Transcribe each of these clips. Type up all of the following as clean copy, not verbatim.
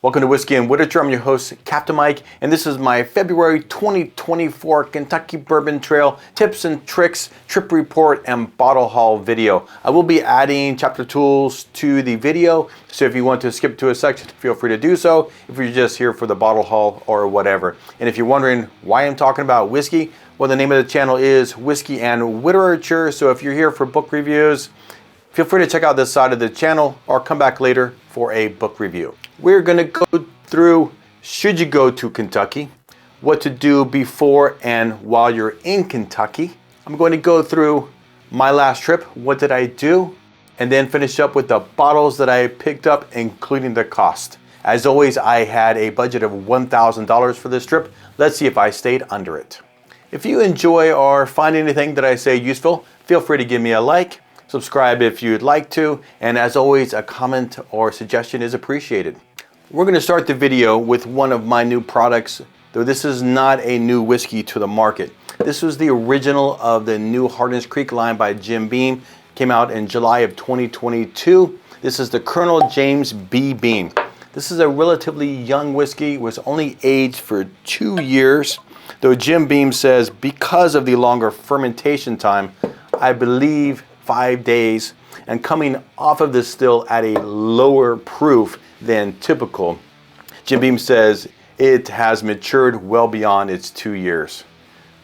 Welcome to Whiskey and Literature. I'm your host, Captain Mike, and this is my February 2024 Kentucky Bourbon Trail tips and tricks, trip report, and bottle haul video. I will be adding chapter tools to the video, so if you want to skip to a section, feel free to do so if you're just here for the bottle haul or whatever. And if you're wondering why I'm talking about whiskey, well, the name of the channel is Whiskey and Literature, so if you're here for book reviews, feel free to check out this side of the channel or come back later for a book review. We're going to go through, should you go to Kentucky, what to do before and while you're in Kentucky. I'm going to go through my last trip, what did I do, and then finish up with the bottles that I picked up, including the cost. As always, I had a budget of $1,000 for this trip. Let's see if I stayed under it. If you enjoy or find anything that I say useful, feel free to give me a like. Subscribe if you'd like to, and as always, a comment or suggestion is appreciated. We're going to start the video with one of my new products, though this is not a new whiskey to the market. This was the original of the new Hardin's Creek line by Jim Beam. Came out in July of 2022. This is the Colonel James B. Beam. This is a relatively young whiskey, was only aged for 2 years, though Jim Beam says because of the longer fermentation time, I believe 5 days, and coming off of this still at a lower proof than typical. Jim Beam says it has matured well beyond its 2 years.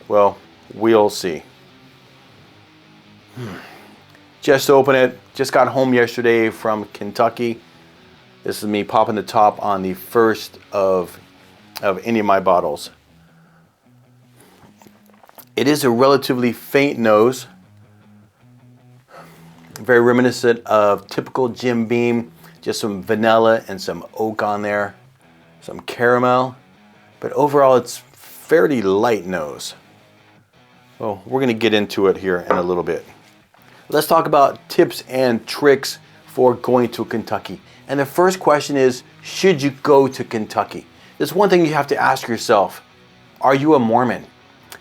Well, we'll see. Just opened it, just got home yesterday from Kentucky. This is me popping the top on the first of any of my bottles. It is a relatively faint nose, very reminiscent of typical Jim Beam, just some vanilla and some oak on there, some caramel, but overall it's fairly light nose. Well, we're going to get into it here in a little bit. Let's talk about tips and tricks for going to Kentucky. And the first question is, should you go to Kentucky? There's one thing you have to ask yourself, are you a Mormon?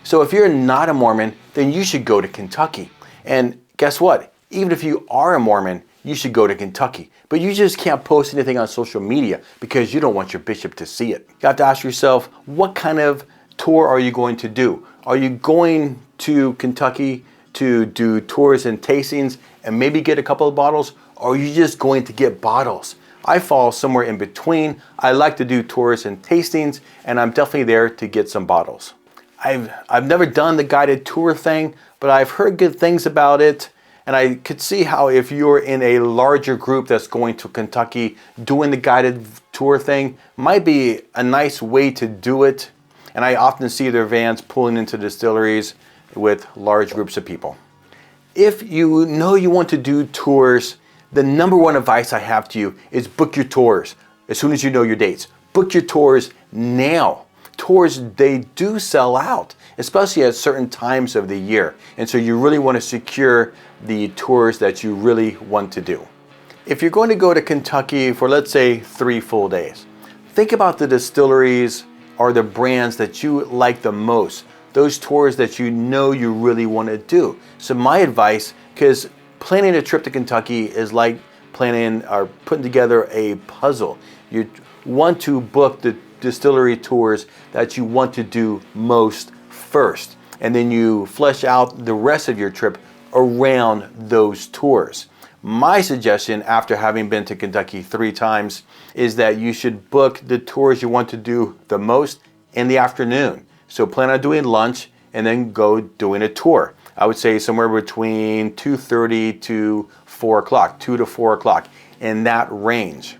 So if you're not a Mormon, then you should go to Kentucky. And guess what? Even if you are a Mormon, you should go to Kentucky. But you just can't post anything on social media because you don't want your bishop to see it. You have to ask yourself, what kind of tour are you going to do? Are you going to Kentucky to do tours and tastings and maybe get a couple of bottles? Or are you just going to get bottles? I fall somewhere in between. I like to do tours and tastings, and I'm definitely there to get some bottles. I've never done the guided tour thing, but I've heard good things about it. And I could see how if you're in a larger group that's going to Kentucky, doing the guided tour thing might be a nice way to do it. And I often see their vans pulling into distilleries with large groups of people. If you know you want to do tours, the number one advice I have to you is book your tours as soon as you know your dates. Book your tours now. Tours, they do sell out, especially at certain times of the year. And so you really want to secure the tours that you really want to do. If you're going to go to Kentucky for, let's say, 3 full days, think about the distilleries or the brands that you like the most, those tours that you know you really want to do. So my advice, because planning a trip to Kentucky is like planning or putting together a puzzle. You want to book the distillery tours that you want to do most first, and then you flesh out the rest of your trip around those tours. My suggestion, after having been to Kentucky 3 times, is that you should book the tours you want to do the most in the afternoon. So plan on doing lunch and then go doing a tour. I would say somewhere between 2:30 to 4 o'clock, 2 to 4 o'clock, in that range.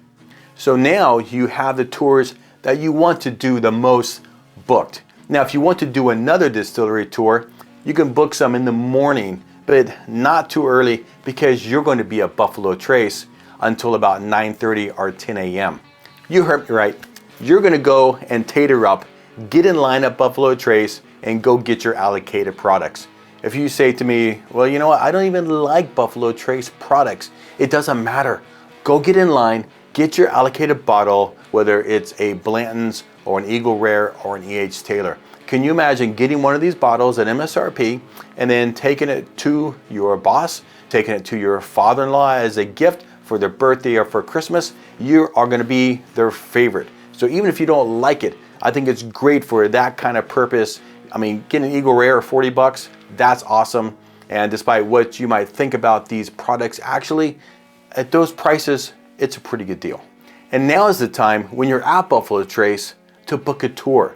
So now you have the tours that you want to do the most booked. Now, if you want to do another distillery tour, you can book some in the morning, but not too early because you're going to be at Buffalo Trace until about 9:30 or 10 a.m. You heard me right. You're going to go and tater up, get in line at Buffalo Trace, and go get your allocated products. If you say to me, well, you know what, I don't even like Buffalo Trace products, it doesn't matter. Go get in line, get your allocated bottle, whether it's a Blanton's or an Eagle Rare or an E.H. Taylor. Can you imagine getting one of these bottles at MSRP and then taking it to your boss, taking it to your father-in-law as a gift for their birthday or for Christmas, you are going to be their favorite. So even if you don't like it, I think it's great for that kind of purpose. I mean, getting an Eagle Rare 40 bucks, that's awesome. And despite what you might think about these products, actually, at those prices, it's a pretty good deal. And now is the time when you're at Buffalo Trace to book a tour.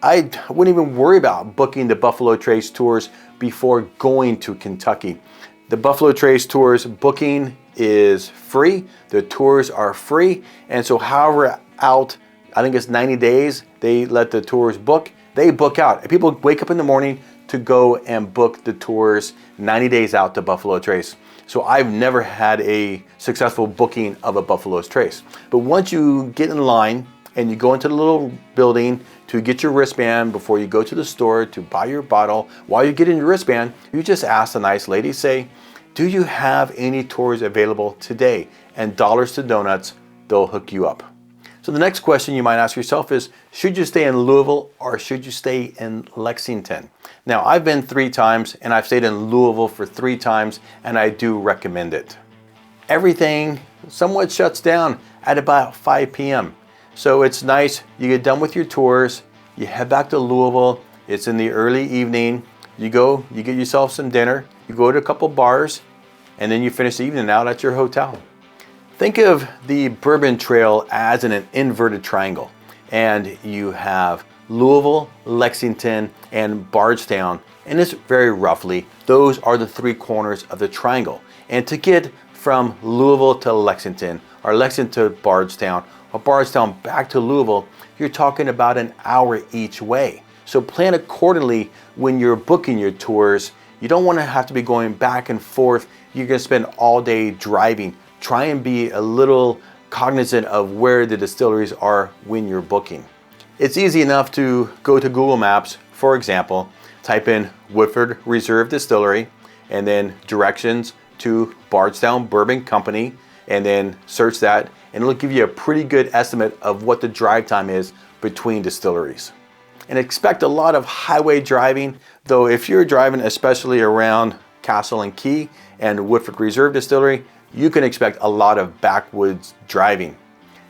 I wouldn't even worry about booking the Buffalo Trace tours before going to Kentucky. The Buffalo Trace tours booking is free. The tours are free. And so however out, I think it's 90 days, they let the tours book, they book out. And people wake up in the morning to go and book the tours 90 days out to Buffalo Trace. So I've never had a successful booking of a Buffalo Trace. But once you get in line and you go into the little building to get your wristband before you go to the store to buy your bottle, while you're getting your wristband, you just ask the nice lady, say, do you have any tours available today? And dollars to donuts, they'll hook you up. So the next question you might ask yourself is, should you stay in Louisville or should you stay in Lexington? Now, I've been 3 times and I've stayed in Louisville for 3 times and I do recommend it. Everything somewhat shuts down at about 5 p.m. So it's nice, you get done with your tours, you head back to Louisville, it's in the early evening, you go, you get yourself some dinner, you go to a couple bars, and then you finish the evening out at your hotel. Think of the Bourbon Trail as an inverted triangle, and you have Louisville, Lexington, and Bardstown, and it's very roughly, those are the 3 corners of the triangle. And to get from Louisville to Lexington, or Lexington to Bardstown, or Bardstown back to Louisville, you're talking about an hour each way. So plan accordingly when you're booking your tours. You don't want to have to be going back and forth. You're going to spend all day driving. Try and be a little cognizant of where the distilleries are when you're booking. It's easy enough to go to Google Maps, for example, type in Woodford Reserve Distillery, and then directions to Bardstown Bourbon Company, and then search that, and it'll give you a pretty good estimate of what the drive time is between distilleries. And expect a lot of highway driving, though if you're driving especially around Castle and Key and Woodford Reserve Distillery, you can expect a lot of backwoods driving.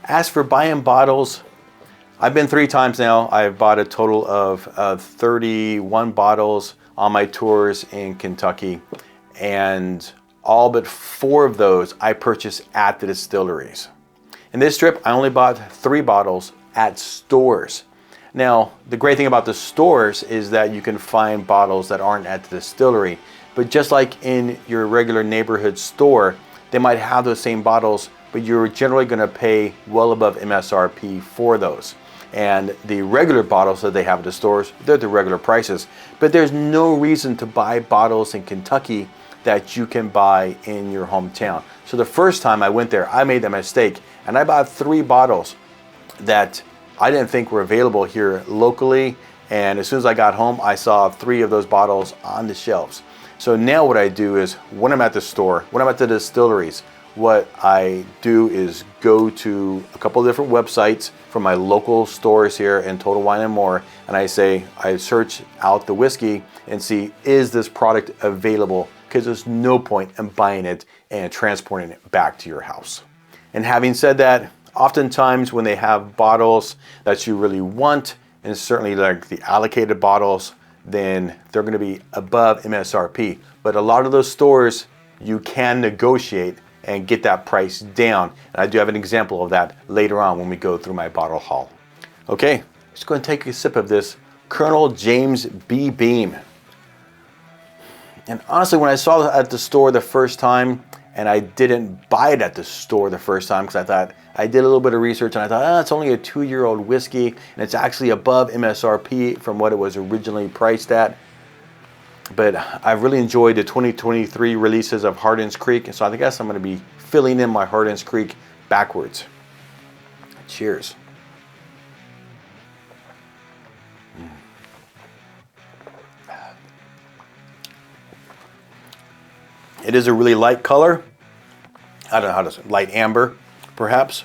As for buying bottles, I've been 3 times now. I've bought a total of 31 bottles on my tours in Kentucky, and all but 4 of those I purchased at the distilleries. In this trip, I only bought 3 bottles at stores. Now, the great thing about the stores is that you can find bottles that aren't at the distillery, but just like in your regular neighborhood store, they might have those same bottles, but you're generally going to pay well above MSRP for those. And the regular bottles that they have at the stores, they're the regular prices. But there's no reason to buy bottles in Kentucky that you can buy in your hometown. So the first time I went there, I made that mistake, and I bought 3 bottles that I didn't think were available here locally. And as soon as I got home, I saw 3 of those bottles on the shelves. So now what I do is when I'm at the store, when I'm at the distilleries, what I do is go to a couple of different websites from my local stores here in Total Wine and More, and I search out the whiskey and see, is this product available? Because there's no point in buying it and transporting it back to your house. And having said that, oftentimes when they have bottles that you really want, and certainly like the allocated bottles, then they're going to be above MSRP. But a lot of those stores, you can negotiate and get that price down. And I do have an example of that later on when we go through my bottle haul. Okay, just going to take a sip of this Colonel James B. Beam. And honestly, when I saw it at the store the first time, and I didn't buy it at the store the first time because I thought, I did a little bit of research and I thought, it's only a 2-year-old whiskey and it's actually above MSRP from what it was originally priced at. But I've really enjoyed the 2023 releases of Hardin's Creek, and so I guess I'm going to be filling in my Hardin's Creek backwards. Cheers. It is a really light color. I don't know how to say, light amber, perhaps.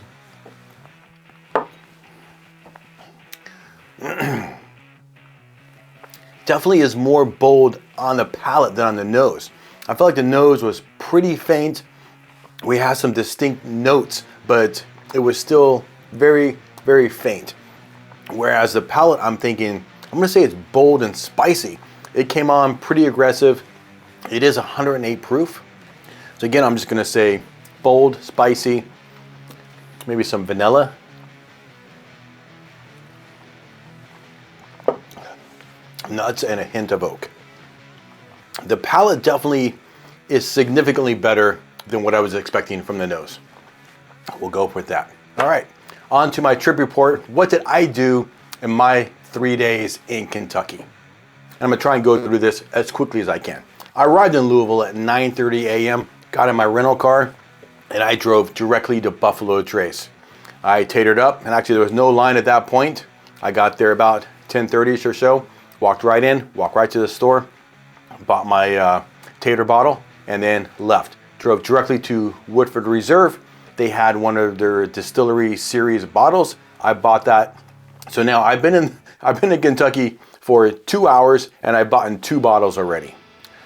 Definitely is more bold on the palate than on the nose. I felt like the nose was pretty faint, we had some distinct notes, but it was still very, very faint. Whereas the palate, I'm thinking, I'm gonna say it's bold and spicy. It came on pretty aggressive. It is 108 proof. So again, I'm just gonna say bold, spicy, maybe some vanilla. Nuts and a hint of oak. The palate definitely is significantly better than what I was expecting from the nose. We'll go with that. All right, on to my trip report. What did I do in my 3 days in Kentucky? And I'm gonna try and go through this as quickly as I can. I arrived in Louisville at 9:30 a.m., got in my rental car, and I drove directly to Buffalo Trace. I tatered up, and actually there was no line at that point. I got there about 10:30 or so, walked right in, walked right to the store, bought my tater bottle, and then left. Drove directly to Woodford Reserve. They had one of their Distillery series bottles. I bought that. So now I've been in Kentucky for 2 hours, and I've bought 2 bottles already.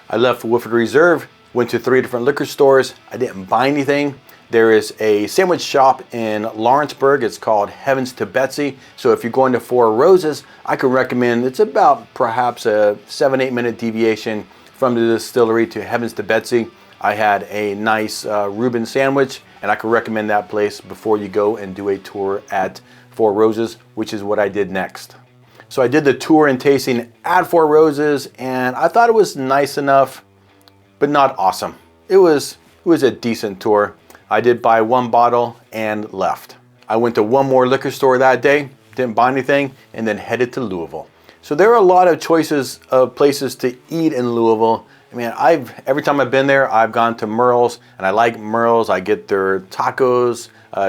I left Woodford Reserve, went to 3 different liquor stores. I didn't buy anything. There is a sandwich shop in Lawrenceburg. It's called Heavens to Betsy. So if you're going to Four Roses, I could recommend, it's about perhaps a 7-8 minute deviation from the distillery to Heavens to Betsy. I had a nice Reuben sandwich, and I could recommend that place before you go and do a tour at Four Roses, which is what I did next. So I did the tour and tasting at Four Roses, and I thought it was nice enough, but not awesome. It was a decent tour. I did buy 1 bottle and left. I went to 1 more liquor store that day, didn't buy anything, and then headed to Louisville. So there are a lot of choices of places to eat in Louisville. I mean, every time I've been there, I've gone to Merle's, and I like Merle's. I get their tacos,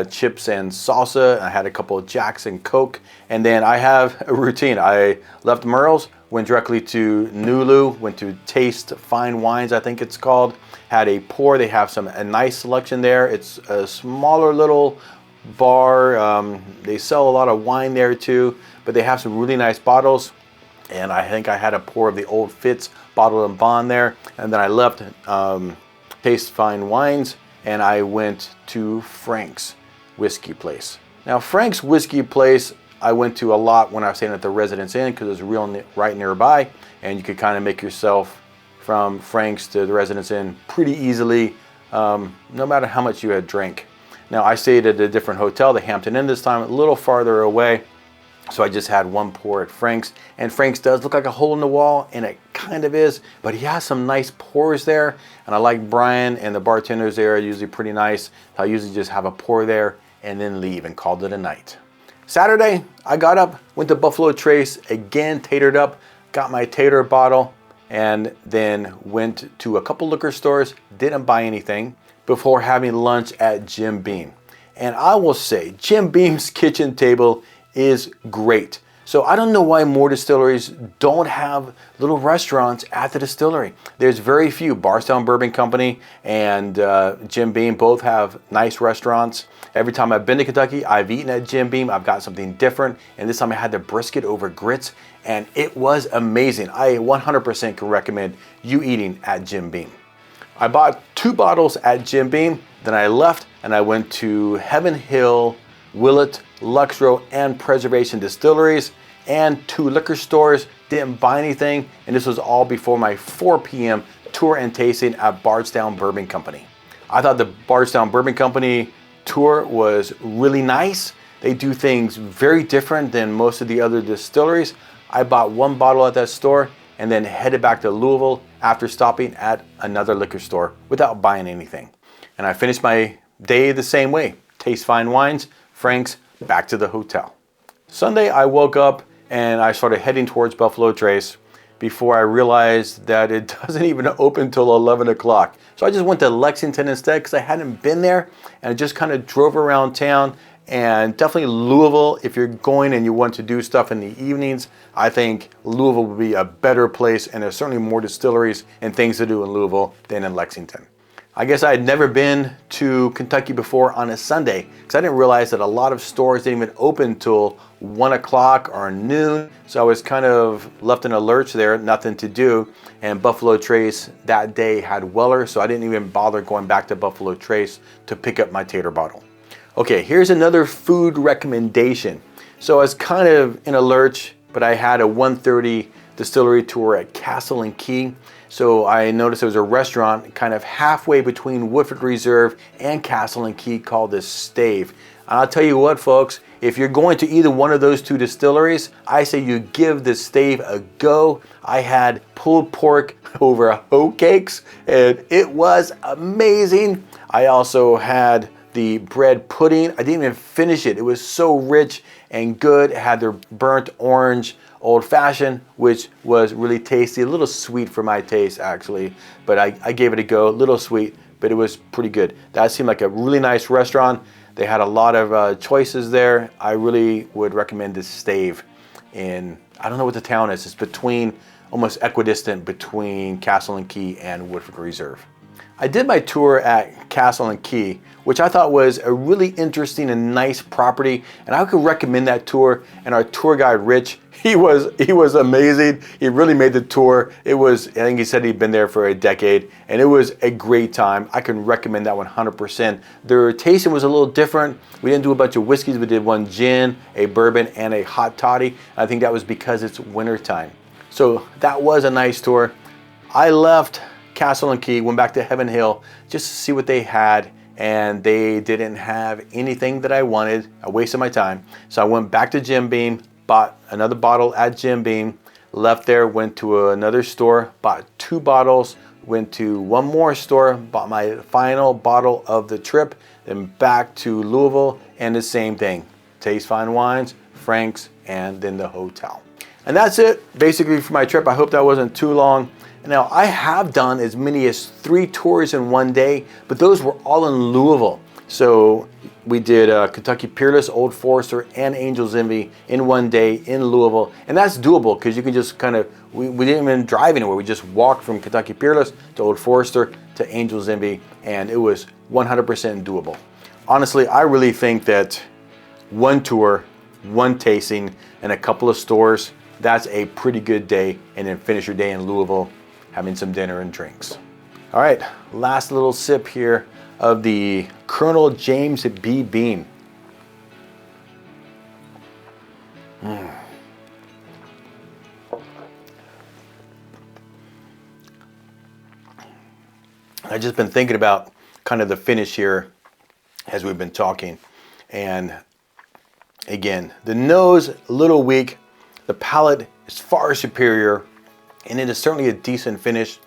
chips and salsa. I had a couple of Jacks and Coke, and then I have a routine. I left Merle's, went directly to Nulu, went to Taste Fine Wines, I think it's called. Had a pour. They have a nice selection there. It's a smaller little bar. They sell a lot of wine there too, but they have some really nice bottles. And I think I had a pour of the Old Fitz bottle and bond there. And then I left Taste Fine Wines, and I went to Frank's Whiskey Place. Now, Frank's Whiskey Place, I went to a lot when I was staying at the Residence Inn because it was right nearby, and you could kind of make yourself from Frank's to the Residence Inn pretty easily, no matter how much you had drank. Now, I stayed at a different hotel, the Hampton Inn this time, a little farther away. So I just had 1 pour at Frank's, and Frank's does look like a hole in the wall, and it kind of is, but he has some nice pours there, and I like Brian and the bartenders there are usually pretty nice. I usually just have a pour there and then leave and called it a night. Saturday, I got up, went to Buffalo Trace, again tatered up, got my tater bottle, and then went to a couple liquor stores, didn't buy anything, before having lunch at Jim Beam. And I will say, Jim Beam's kitchen table is great. So I don't know why more distilleries don't have little restaurants at the distillery. There's very few. Bardstown Bourbon Company and Jim Beam both have nice restaurants. Every time I've been to Kentucky, I've eaten at Jim Beam. I've got something different. And this time I had the brisket over grits, and it was amazing. I 100% can recommend you eating at Jim Beam. I bought 2 bottles at Jim Beam, then I left and I went to Heaven Hill, Willett, Luxrow, and Preservation Distilleries, and 2 liquor stores. Didn't buy anything, and this was all before my 4 p.m. tour and tasting at Bardstown Bourbon Company. I thought the Bardstown Bourbon Company tour was really nice. They do things very different than most of the other distilleries. I bought 1 bottle at that store and then headed back to Louisville after stopping at another liquor store without buying anything. And I finished my day the same way. Taste Fine Wines, Frank's, back to the hotel. Sunday, I woke up and I started heading towards Buffalo Trace before I realized that it doesn't even open till 11 o'clock. So I just went to Lexington instead because I hadn't been there, and I just kind of drove around town. And definitely Louisville, if you're going and you want to do stuff in the evenings, I think Louisville would be a better place, and there's certainly more distilleries and things to do in Louisville than in Lexington. I guess I had never been to Kentucky before on a Sunday, because I didn't realize that a lot of stores didn't even open till 1 o'clock or noon. So I was kind of left in a lurch there, nothing to do. And Buffalo Trace that day had Weller, so I didn't even bother going back to Buffalo Trace to pick up my tater bottle. Okay, here's another food recommendation. So I was kind of in a lurch, but I had a 1:30 distillery tour at Castle and Key. So I noticed there was a restaurant kind of halfway between Woodford Reserve and Castle and Key called the Stave. And I'll tell you what, folks, if you're going to either one of those two distilleries, I say you give the Stave a go. I had pulled pork over hoe cakes, and it was amazing. I also had the bread pudding. I didn't even finish it. It was so rich and good. It had their burnt orange old fashioned, which was really tasty, a little sweet for my taste actually, but I gave it a go, a little sweet, but it was pretty good. That seemed like a really nice restaurant. They had a lot of choices there. I really would recommend this Stave in, I don't know what the town is, it's between, almost equidistant between Castle and Key and Woodford Reserve. I did my tour at Castle and Key, which I thought was a really interesting and nice property, and I could recommend that tour. And our tour guide, Rich, he was amazing. He really made the tour. It was, I think he said he'd been there for a decade, and it was a great time. I can recommend that 100%. Their tasting was a little different. We didn't do a bunch of whiskeys. We did one gin, a bourbon, and a hot toddy. I think that was because it's winter time. So that was a nice tour. I left Castle and Key, went back to Heaven Hill just to see what they had, and they didn't have anything that I wanted. I wasted my time. So I went back to Jim Beam, bought another bottle at Jim Beam, left there, went to another store, bought 2 bottles, went to one more store, bought my final bottle of the trip, then back to Louisville, and the same thing. Taste Fine Wines, Frank's, and then the hotel. And that's it basically for my trip. I hope that wasn't too long. Now, I have done as many as 3 tours in one day, but those were all in Louisville. So we did Kentucky Peerless, Old Forester, and Angel's Envy in one day in Louisville. And that's doable because you can just kind of, we didn't even drive anywhere. We just walked from Kentucky Peerless to Old Forester to Angel's Envy, and it was 100% doable. Honestly, I really think that one tour, one tasting, and a couple of stores, that's a pretty good day, and then finish your day in Louisville having some dinner and drinks. All right, last little sip here of the Colonel James B. Beam. I've just been thinking about kind of the finish here as we've been talking. And again, the nose, a little weak. The palate is far superior, and it is certainly a decent finish.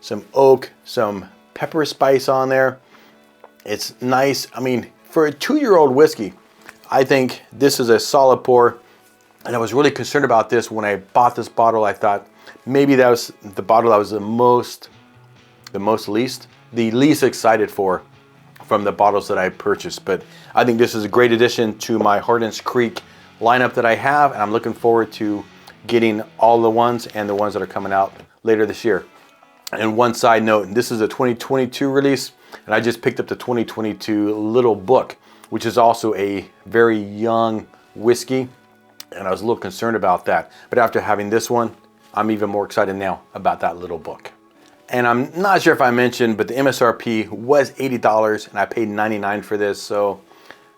Some oak, some pepper spice on there. It's nice. I mean, for a 2-year-old whiskey, I think this is a solid pour. And I was really concerned about this when I bought this bottle. I thought maybe that was the bottle I was the least excited for from the bottles that I purchased. But I think this is a great addition to my Hardin's Creek lineup that I have, and I'm looking forward to getting all the ones and the ones that are coming out later this year. And one side note, this is a 2022 release, and I just picked up the 2022 Little Book, which is also a very young whiskey, and I was a little concerned about that. But after having this one, I'm even more excited now about that Little Book. And I'm not sure if I mentioned, but the MSRP was $80, and I paid $99 for this. So,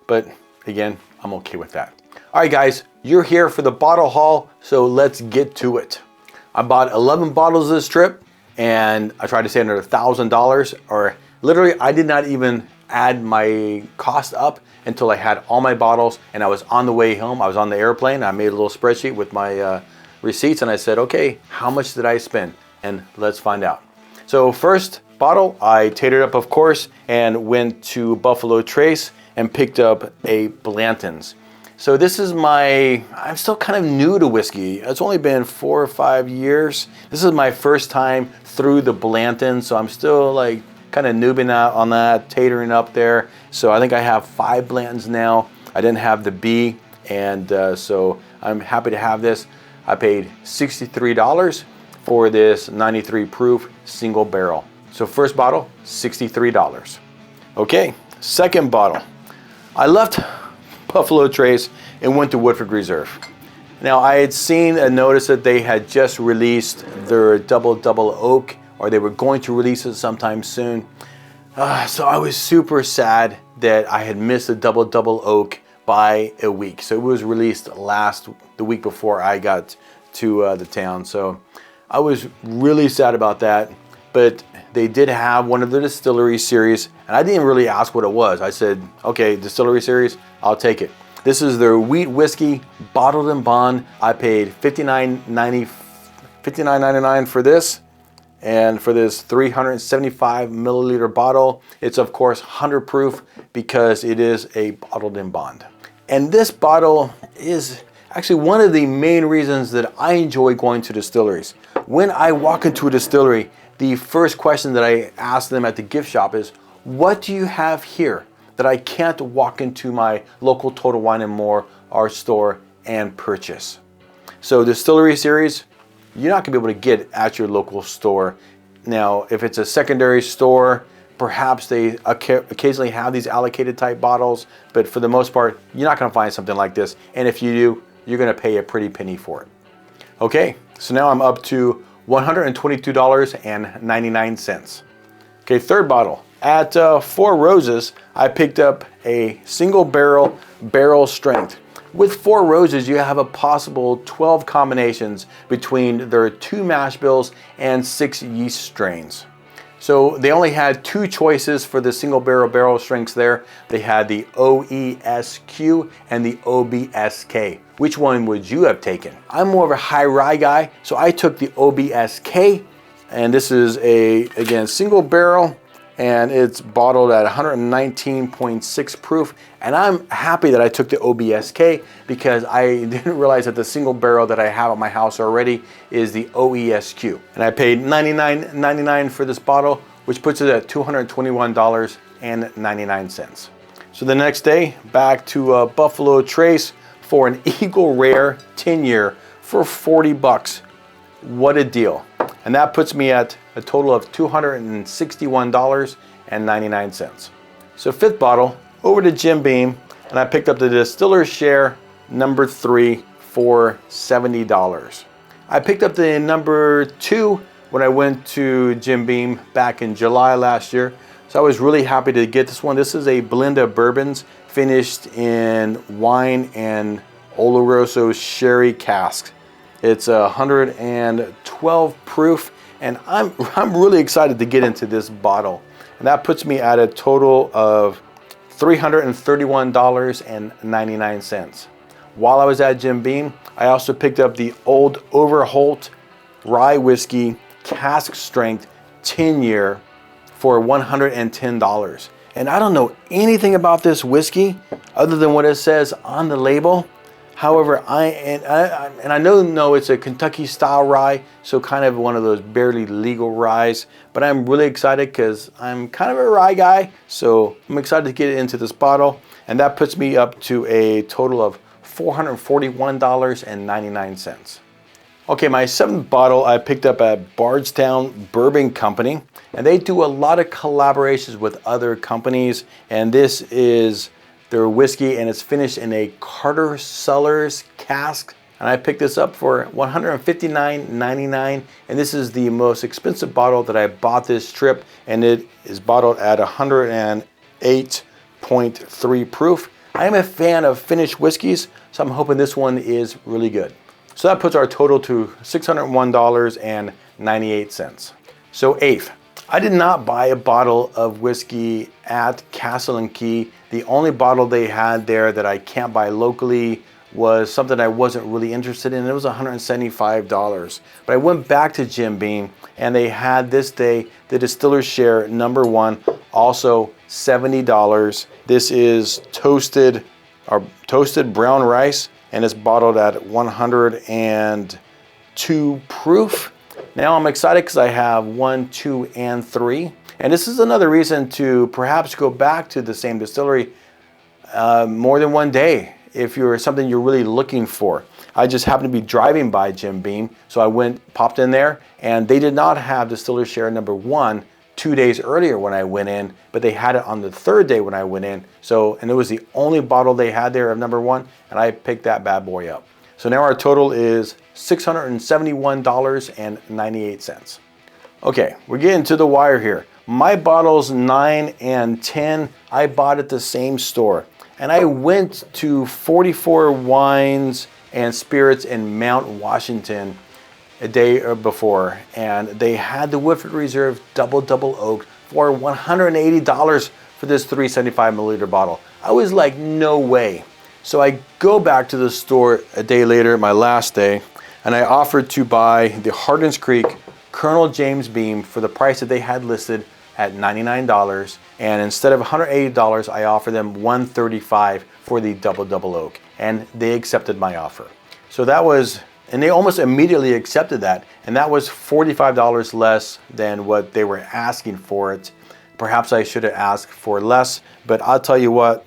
but again, I'm okay with that. All right, guys, you're here for the bottle haul, so let's get to it. I bought 11 bottles this trip, and I tried to stay under $1,000, or literally I did not even add my cost up until I had all my bottles, and I was on the way home. I was on the airplane. I made a little spreadsheet with my receipts, and I said, okay, how much did I spend? And let's find out. So first bottle, I tatered up, of course, and went to Buffalo Trace and picked up a Blanton's. So this is I'm still kind of new to whiskey. It's only been 4 or 5 years. This is my first time through the Blanton, so I'm still like kind of noobing out on that, tatering up there. So I think I have 5 Blantons now. I didn't have the B, and so I'm happy to have this. I paid $63 for this 93 proof single barrel. So first bottle, $63. Okay, second bottle. I left Buffalo Trace and went to Woodford Reserve. Now I had seen a notice that they had just released their double oak, or they were going to release it sometime soon. So I was super sad that I had missed the double oak by a week. So it was released the week before I got to the town. So I was really sad about that, but they did have one of the Distillery series, and I didn't really ask what it was. I said, okay, Distillery series, I'll take it. This is their wheat whiskey, bottled in bond. I paid $59.99 for this, and for this 375 milliliter bottle, it's of course 100 proof because it is a bottled in bond. And this bottle is actually one of the main reasons that I enjoy going to distilleries. When I walk into a distillery, the first question that I ask them at the gift shop is, what do you have here that I can't walk into my local Total Wine & More, our store, and purchase? So Distillery series, you're not gonna be able to get at your local store. Now, if it's a secondary store, perhaps they occasionally have these allocated type bottles, but for the most part, you're not gonna find something like this. And if you do, you're gonna pay a pretty penny for it. Okay, so now I'm up to $122.99. Okay, third bottle. At Four Roses, I picked up a single barrel strength. With Four Roses, you have a possible 12 combinations between their 2 mash bills and 6 yeast strains. So they only had 2 choices for the single barrel strengths there. They had the OESQ and the OBSK. Which one would you have taken? I'm more of a high rye guy, so I took the OBSK, and this is again, single barrel, and it's bottled at 119.6 proof. And I'm happy that I took the OBSK because I didn't realize that the single barrel that I have at my house already is the OESQ. And I paid $99.99 for this bottle, which puts it at $221.99. So the next day, back to Buffalo Trace for an Eagle Rare 10-year for 40 bucks. What a deal. And that puts me at a total of $261.99. So fifth bottle, over to Jim Beam, and I picked up the Distiller Share number 3 for $70. I picked up the number 2 when I went to Jim Beam back in July last year. So I was really happy to get this one. This is a blend of bourbons finished in wine and Oloroso sherry casks. It's 112 proof, and I'm really excited to get into this bottle. And that puts me at a total of $331.99. While I was at Jim Beam, I also picked up the old Overholt rye whiskey cask strength 10-year for $110. And I don't know anything about this whiskey other than what it says on the label. However, I know it's a Kentucky style rye, so kind of one of those barely legal ryes, but I'm really excited because I'm kind of a rye guy, so I'm excited to get into this bottle, and that puts me up to a total of $441.99. Okay, my 7th bottle I picked up at Bardstown Bourbon Company, and they do a lot of collaborations with other companies, and this is their whiskey, and it's finished in a Carter Cellars cask. And I picked this up for $159.99, and this is the most expensive bottle that I bought this trip, and it is bottled at 108.3 proof. I am a fan of finished whiskeys, so I'm hoping this one is really good. So that puts our total to $601.98. So 8th, I did not buy a bottle of whiskey at Castle and Key. The only bottle they had there that I can't buy locally was something I wasn't really interested in. It was $175. But I went back to Jim Beam, and they had this day the Distiller Share number 1, also $70. This is toasted brown rice, and it's bottled at 102 proof. Now I'm excited because I have 1, 2, and 3. And this is another reason to perhaps go back to the same distillery more than one day if you're something you're really looking for. I just happened to be driving by Jim Beam, so I popped in there, and they did not have Distiller Share number 1 2 days earlier when I went in, but they had it on the 3rd day when I went in. So, and it was the only bottle they had there of number 1, and I picked that bad boy up. So now our total is $671.98. Okay, we're getting to the wire here. My bottles 9 and 10, I bought at the same store. And I went to 44 Wines and Spirits in Mount Washington a day before, and they had the Woodford Reserve Double Oak for $180 for this 375 milliliter bottle. I was like, no way. So I go back to the store a day later, my last day, and I offered to buy the Hardin's Creek Colonel James Beam for the price that they had listed at $99, and instead of $180, I offered them $135 for the Double Oak, and they accepted my offer. So that was, and they almost immediately accepted that, and that was $45 less than what they were asking for it. Perhaps I should have asked for less, but I'll tell you what,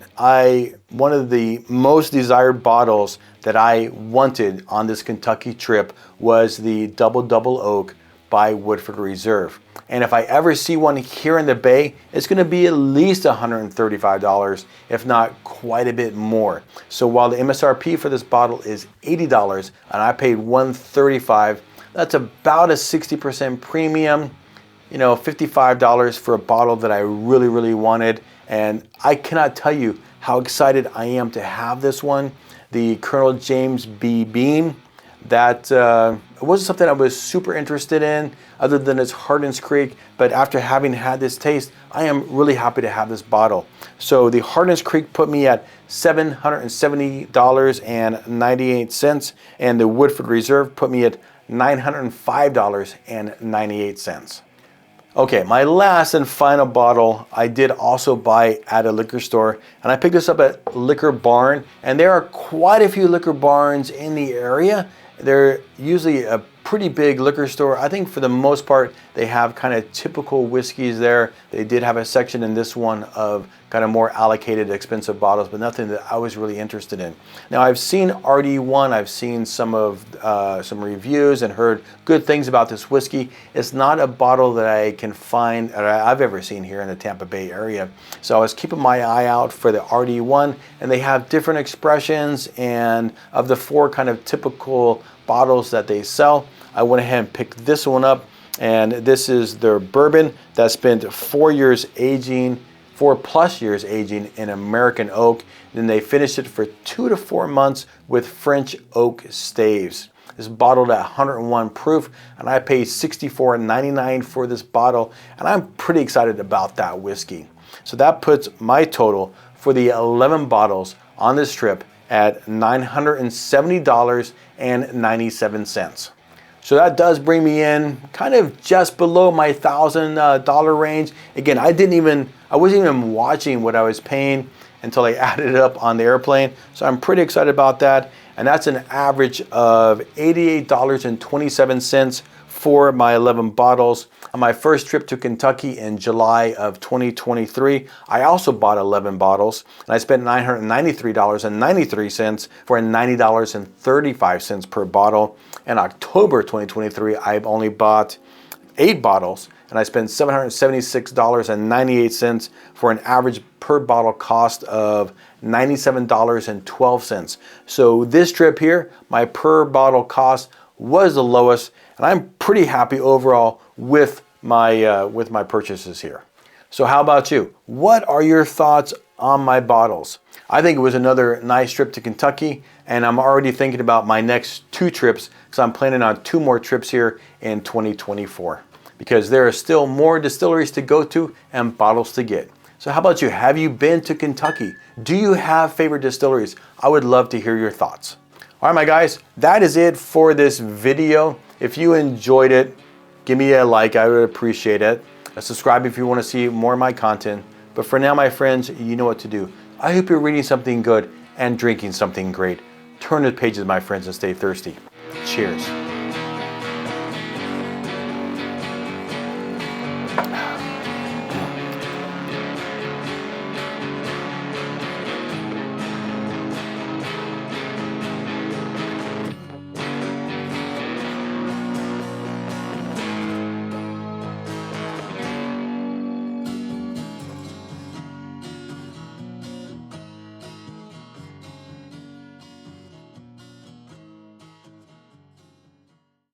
one of the most desired bottles that I wanted on this Kentucky trip was the Double Oak by Woodford Reserve. And if I ever see one here in the Bay, it's going to be at least $135, if not quite a bit more. So while the MSRP for this bottle is $80 and I paid $135, that's about a 60% premium. You know, $55 for a bottle that I really wanted. And I cannot tell you how excited I am to have this one, the Colonel James B. Beam. That it wasn't something I was super interested in other than its Hardin's Creek, but after having had this taste, I am really happy to have this bottle. So the Hardin's Creek put me at $770.98, and the Woodford Reserve put me at $905.98. Okay, my last and final bottle I did also buy at a liquor store, and I picked this up at Liquor Barn, and there are quite a few liquor barns in the area. They're usually a pretty big liquor store. I think for the most part they have kind of typical whiskeys there. They did have a section in this one of kind of more allocated expensive bottles, but nothing that I was really interested in. Now I've seen RD1, I've seen some reviews and heard good things about this whiskey. It's not a bottle that I can find, or I've ever seen here in the Tampa Bay area. So I was keeping my eye out for the RD1, and they have different expressions, and of the 4 kind of typical bottles that they sell, I went ahead and picked this one up, and this is their bourbon that spent 4 years aging, 4+ years aging in American oak. Then they finished it for 2 to 4 months with French Oak Staves. It's bottled at 101 proof, and I paid $64.99 for this bottle, and I'm pretty excited about that whiskey. So that puts my total for the 11 bottles on this trip at $970.97. So that does bring me in kind of just below my $1,000 range. Again, I wasn't even watching what I was paying until I added it up on the airplane. So I'm pretty excited about that. And that's an average of $88.27 for my 11 bottles. On my first trip to Kentucky in July of 2023, I also bought 11 bottles, and I spent $993.93 for $90.35 per bottle. In October 2023, I've only bought 8 bottles, and I spent $776.98 for an average per bottle cost of $97.12. So this trip here, my per bottle cost was the lowest, and I'm pretty happy overall with my purchases here. So how about you? What are your thoughts on my bottles? I think it was another nice trip to Kentucky, and I'm already thinking about my next 2 trips, because I'm planning on 2 more trips here in 2024, because there are still more distilleries to go to and bottles to get. So how about you? Have you been to Kentucky? Do you have favorite distilleries? I would love to hear your thoughts. All right, my guys, that is it for this video. If you enjoyed it, give me a like, I would appreciate it. Subscribe if you want to see more of my content. But for now, my friends, you know what to do. I hope you're reading something good and drinking something great. Turn the pages, my friends, and stay thirsty. Cheers.